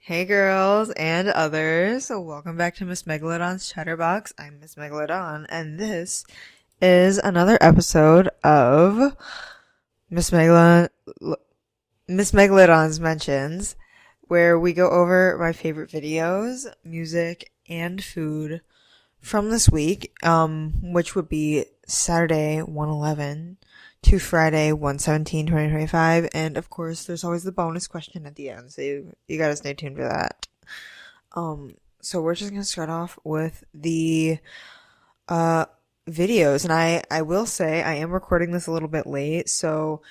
Hey girls and others, so welcome back to Miss Megalodon's Chatterbox. I'm Miss Megalodon, and this is another episode of Miss Megalodon, Miss Megalodon's Mentions, where we go over my favorite videos, music, and food from this week, which would be Saturday 1/11 to Friday 1/17/2025, and of course there's always the bonus question at the end, so you gotta stay tuned for that. So we're just gonna start off with the videos, and I will say I am recording this a little bit late, so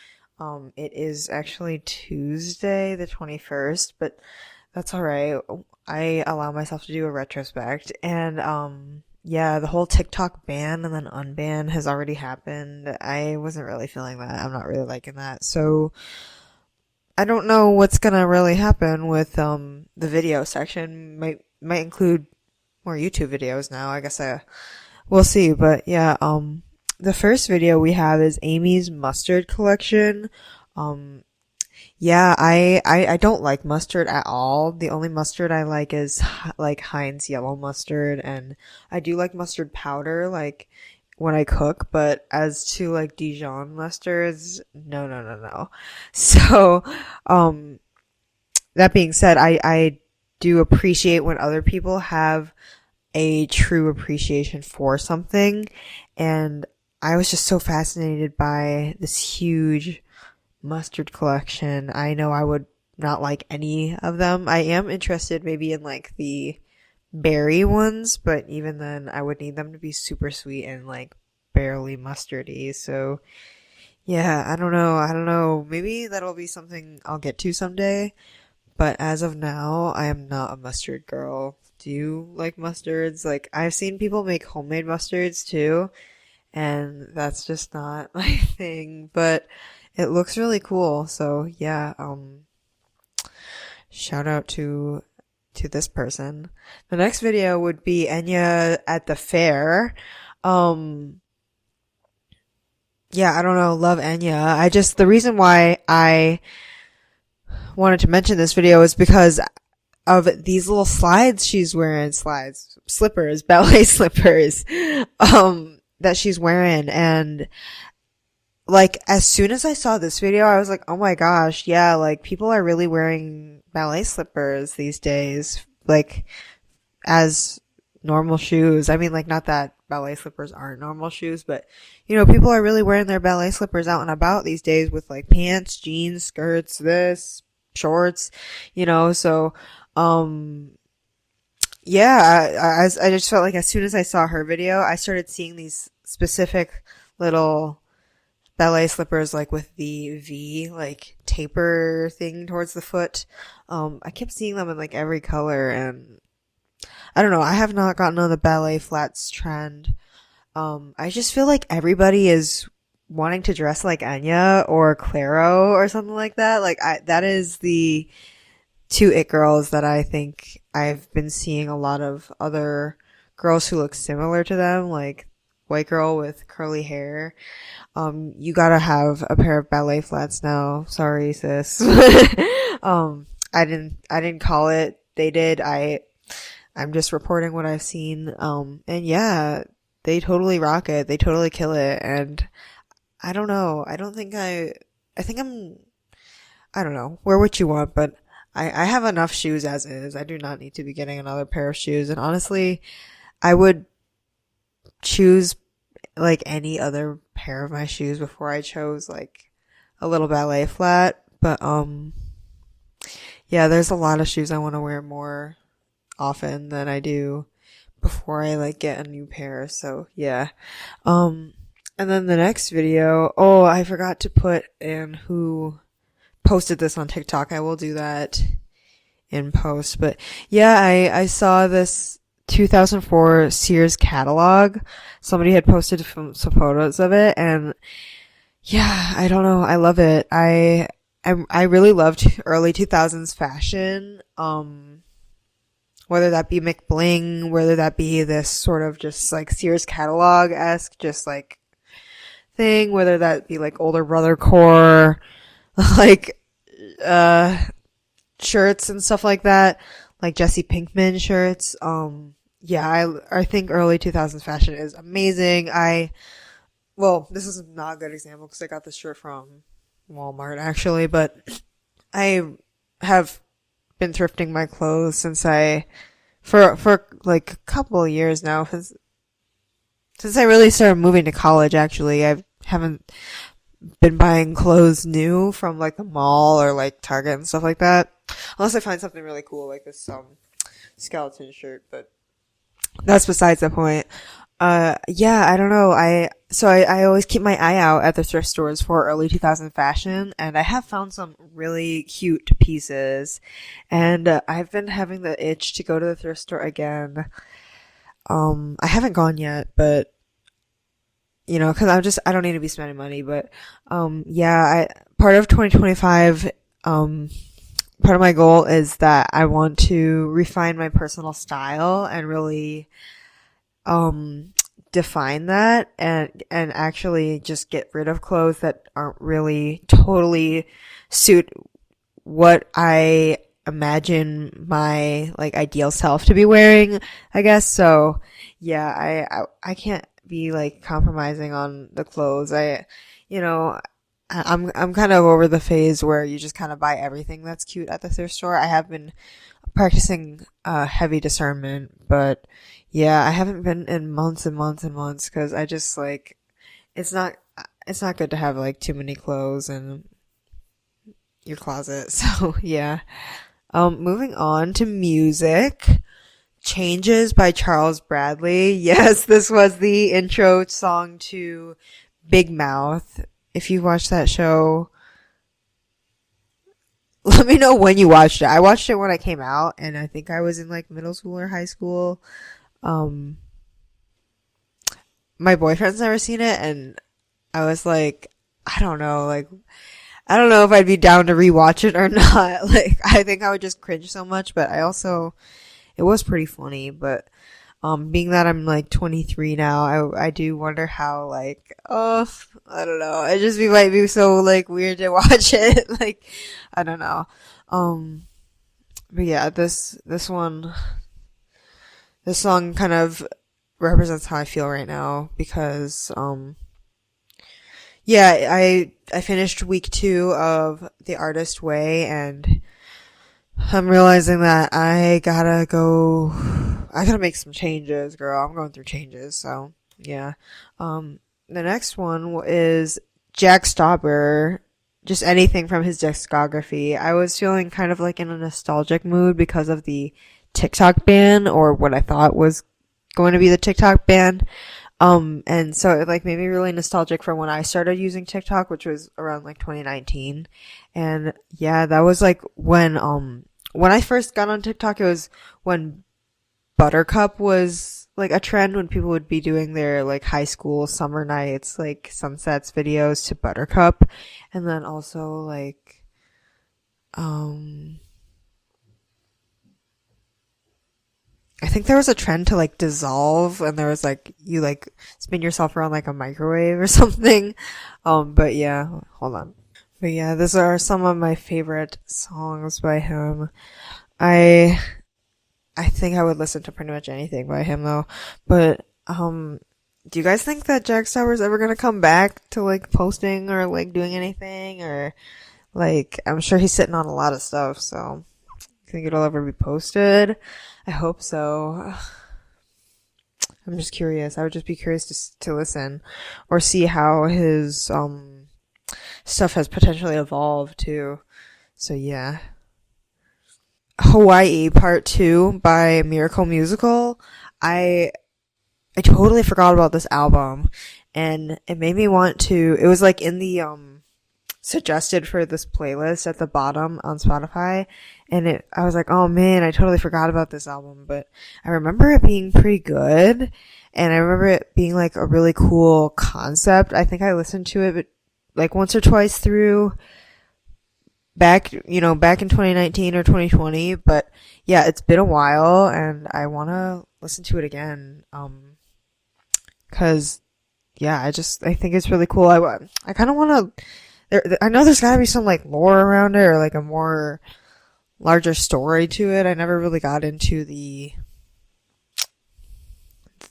it is actually Tuesday the 21st, but that's alright. I allow myself to do a retrospect, and yeah, the whole TikTok ban and then unban has already happened. I wasn't really feeling that. I'm not really liking that. So I don't know what's gonna really happen with the video section. Might include more YouTube videos now. I guess we'll see. But yeah, the first video we have is Amy's mustard collection. Yeah, I don't like mustard at all. The only mustard I like is like Heinz yellow mustard, and I do like mustard powder, like when I cook, but as to like Dijon mustards, no. So, that being said, I do appreciate when other people have a true appreciation for something, and I was just so fascinated by this huge mustard collection. I know I would not like any of them. I am interested maybe in like the berry ones, but even then I would need them to be super sweet and like barely mustardy. So yeah, I don't know. Maybe that'll be something I'll get to someday. But as of now, I am not a mustard girl. Do you like mustards? Like, I've seen people make homemade mustards too, and that's just not my thing. But it looks really cool, so yeah, shout out to this person. The next video would be Enya at the fair. Yeah, I don't know, love Enya. The reason why I wanted to mention this video is because of these little slides she's wearing, slippers, ballet slippers, that she's wearing, and like, as soon as I saw this video, I was like, oh my gosh, yeah, like, people are really wearing ballet slippers these days, like, as normal shoes. I mean, like, not that ballet slippers aren't normal shoes, but, you know, people are really wearing their ballet slippers out and about these days with, like, pants, jeans, skirts, shorts, you know, so, yeah, I just felt like as soon as I saw her video, I started seeing these specific little ballet slippers, like with the V, like taper thing towards the foot. I kept seeing them in like every color, and I don't know, I have not gotten on the ballet flats trend. I just feel like everybody is wanting to dress like Enya or Clairo or something like that. Like, that is the two it girls that I think I've been seeing a lot of other girls who look similar to them, like white girl with curly hair. You gotta have a pair of ballet flats now. Sorry, sis. I didn't call it. They did. I'm just reporting what I've seen. And yeah, they totally rock it. They totally kill it. And I don't know. I don't know. Wear what you want, but I have enough shoes as is. I do not need to be getting another pair of shoes. And honestly, I would choose like any other pair of my shoes before I chose like a little ballet flat. But yeah, there's a lot of shoes I want to wear more often than I do before I like get a new pair. So yeah. And then the next video, oh, I forgot to put in who posted this on TikTok. I will do that in post. But yeah, I saw this 2004 Sears catalog. Somebody had posted some photos of it, and yeah, I don't know, I love it. I really loved early 2000s fashion, whether that be McBling, whether that be this sort of just like Sears catalog-esque just like thing, whether that be like older brother core, like shirts and stuff like that, like Jesse Pinkman shirts. Yeah, I think early 2000s fashion is amazing. Well, this is not a good example because I got this shirt from Walmart actually, but I have been thrifting my clothes for like a couple of years now, since I really started moving to college. Actually, I haven't been buying clothes new from like the mall or like Target and stuff like that, unless I find something really cool like this skeleton shirt. But that's besides the point. Yeah, I don't know. I always keep my eye out at the thrift stores for early 2000 fashion, and I have found some really cute pieces, and I've been having the itch to go to the thrift store again. I haven't gone yet, but cause I don't need to be spending money, but, yeah, part of 2025, part of my goal is that I want to refine my personal style and really, define that and actually just get rid of clothes that aren't really totally suit what I imagine my like ideal self to be wearing, I guess. So yeah, I can't be like compromising on the clothes. I'm kind of over the phase where you just kind of buy everything that's cute at the thrift store. I have been practicing heavy discernment, but yeah, I haven't been in months and months and months because I just like it's not it's not good to have like too many clothes in your closet. So yeah. Moving on to music. Changes by Charles Bradley. Yes, this was the intro song to Big Mouth. If you watched that show, let me know when you watched it. I watched it when I came out, and I think I was in like middle school or high school. Um, my boyfriend's never seen it, and I was like, I don't know, like, I don't know if I'd be down to rewatch it or not. Like, I think I would just cringe so much, but it was pretty funny, but, being that I'm like 23 now, I do wonder how like, I don't know, might be so like weird to watch it. Like, I don't know. But yeah, this song kind of represents how I feel right now because, yeah, I finished week 2 of The Artist Way, and I'm realizing that I gotta make some changes, girl. I'm going through changes, so yeah. The next one is Jack Stauber. Just anything from his discography. I was feeling kind of like in a nostalgic mood because of the TikTok ban, or what I thought was going to be the TikTok ban. And so it like made me really nostalgic for when I started using TikTok, which was around like 2019. And yeah, that was like when I first got on TikTok, it was when Buttercup was like a trend, when people would be doing their like high school summer nights, like sunsets videos to Buttercup. And then also like, I think there was a trend to like dissolve, and there was like you like spin yourself around like a microwave or something. But yeah, hold on. But yeah, these are some of my favorite songs by him. I think I would listen to pretty much anything by him though. But do you guys think that Jack Stauber's ever gonna come back to like posting or like doing anything, or like I'm sure he's sitting on a lot of stuff, so think it'll ever be posted? I hope so. I'm just curious. I would just be curious to listen or see how his stuff has potentially evolved too. So yeah. Hawaii Part 2 by Miracle Musical. I totally forgot about this album, and it made me want to. It was like in the suggested for this playlist at the bottom on Spotify, and I was like, oh man, I totally forgot about this album, but I remember it being pretty good, and I remember it being like a really cool concept. I think I listened to it like once or twice through back in 2019 or 2020, but yeah, it's been a while, and I want to listen to it again, cause yeah, I think it's really cool. I kind of want to, I know there's gotta be some like lore around it, or like a more larger story to it. I never really got into the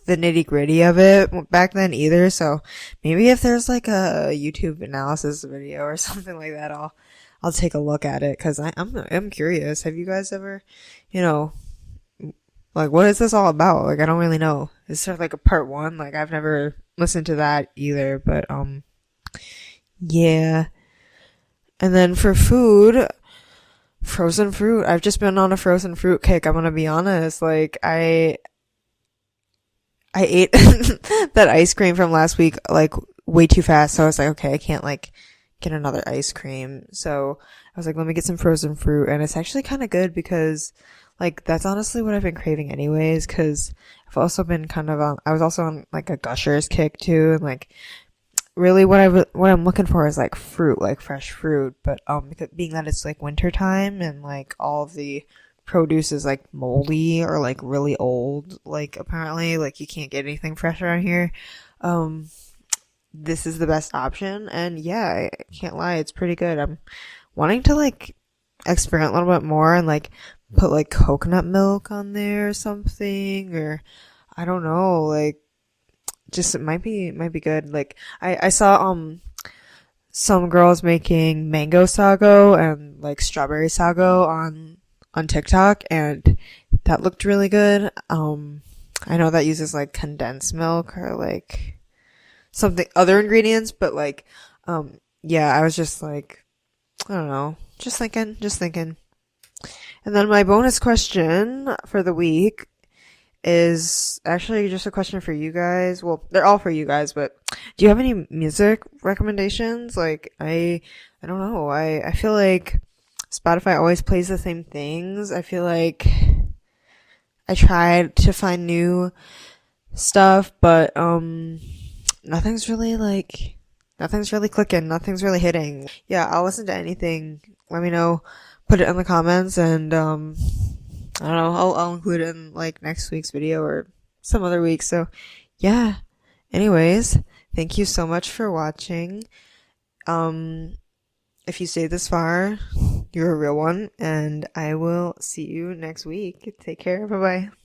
nitty gritty of it back then either. So maybe if there's like a YouTube analysis video or something like that, I'll take a look at it because I'm curious. Have you guys ever, you know, like what is this all about? Like I don't really know. Is there like a part one? Like I've never listened to that either, but yeah. And then for food, frozen fruit. I've just been on a frozen fruit kick. I'm gonna be honest. Like I ate that ice cream from last week like way too fast. So I was like, okay, I can't like get another ice cream. So I was like, let me get some frozen fruit. And it's actually kind of good because like that's honestly what I've been craving anyways. Cause I've also been I was also on like a Gushers kick too. And like really what I'm looking for is like fruit, like fresh fruit. But, because being that it's like winter time and like all of the produce is like moldy or like really old, like apparently like you can't get anything fresh around here. Um, this is the best option, and yeah, I can't lie, it's pretty good. I'm wanting to like experiment a little bit more and like put like coconut milk on there or something, or I don't know, like just it might be good. Like I saw some girls making mango sago and like strawberry sago on TikTok, and that looked really good. I know that uses like condensed milk or like something other ingredients, but like yeah, I was just like I don't know, just thinking. And then my bonus question for the week is actually just a question for you guys. Well, they're all for you guys, but do you have any music recommendations? Like I don't know. I feel like Spotify always plays the same things. I feel like I tried to find new stuff, but nothing's really clicking, nothing's really hitting. Yeah, I'll listen to anything. Let me know. Put it in the comments, and I don't know, I'll include it in like next week's video or some other week. So yeah. Anyways, thank you so much for watching. If you stayed this far, you're a real one, and I will see you next week. Take care. Bye bye.